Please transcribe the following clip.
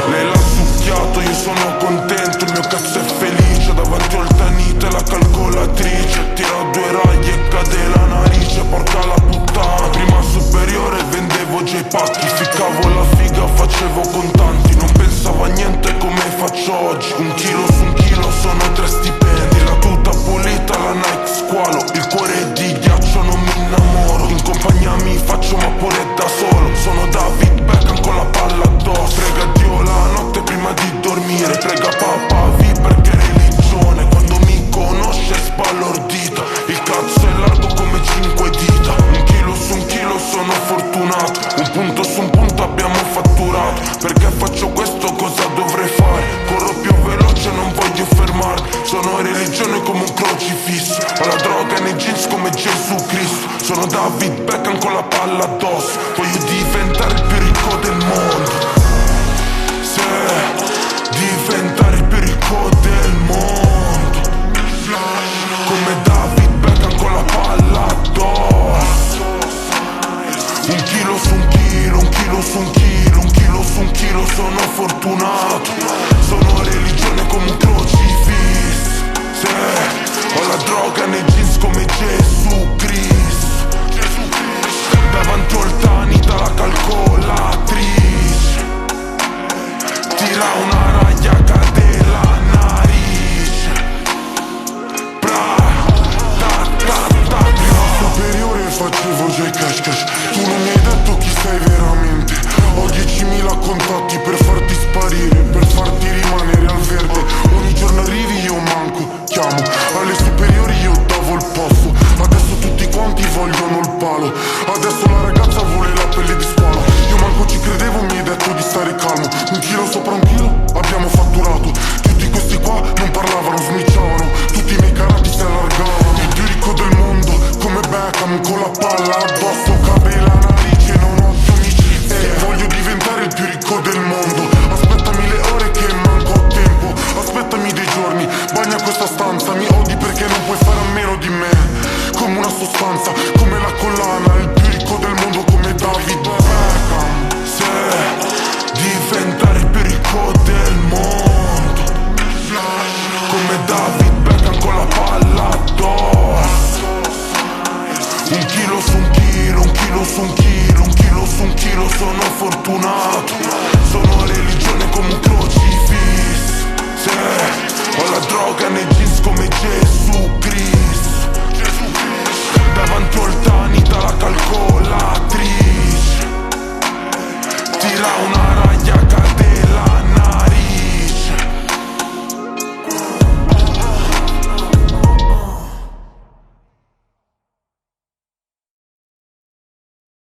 Lei l'ha succhiato, io sono contento, il mio cazzo è felice. Davanti al tanite la calcolatrice, tira due raglie e cade la narice. Porca la puttana, prima superiore vendevo già i pacchi, ficcavo la figa, facevo contanti, non pensavo a niente come faccio oggi. Un chilo su un chilo sono 3 stipendi, la tuta pulita, la Nike squalo, il cuore di ghiaccio non mi innamoro. In compagnia mi faccio ma pure da solo, sono David Beckham con la palla addosso. Prega Dio la notte prima di dormire, prega papà vi perché religione. Quando mi conosce spallordita, il cazzo è largo come 5 dita. Un chilo su un chilo sono fortunato, un punto su un punto abbiamo fatturato. Perché faccio questo cosa dovrei fare? Corro più veloce non voglio fermarmi, sono religione come un crocifisso, ho la droga nei jeans come Gesù Cristo. Sono David Beckham con la palla addosso, voglio diventare il più ricco del mondo. Diventare il più ricco del mondo, come David Beckham con la palla addosso. Un chilo su un chilo, un chilo su un chilo, un chilo su un chilo sono fortunato. Sono religione come un crocifisso, ho la droga nei jeans come Gesù Cristo. Davanti al tanita la calcolatrice, tira una raglia, cade la narice. Bra, ta ta ta. Prima superiore facevo già i cash cash, tu non mi hai detto chi sei veramente. Ho 10.000 contatti per farti sparire, per farti rimanere al verde. Ogni giorno arrivi io manco, chiamo. Alle superiori io davo il posto, adesso tutti quanti vogliono il palo. Adesso la ragazza vuole la pelle di squalo. Io manco ci credevo, mi hai detto di stare calmo. Un chilo sopra un chilo abbiamo fatturato. Tutti questi qua non parlavano, smicciavano, tutti i miei carati si allargavano. Il più ricco del mondo, come Beckham con la palla addosso, cade la narice, non ho domicilio. Voglio diventare il più ricco del mondo, aspettami le ore che manco ho tempo, aspettami dei giorni, bagna questa stanza. Mi odi perché non puoi fare a meno di me, come una sostanza, come la collana. Il più ricco del mondo come David Beckham. Diventare il più ricco del mondo, come David Beckham con la palla addosso. Un chilo su un chilo, un chilo su un chilo, un chilo su un chilo sono fortunato. Sono religione come un crocifisso, ho la droga nei jeans come Gesù Cristo. Davanti al tanita la calcola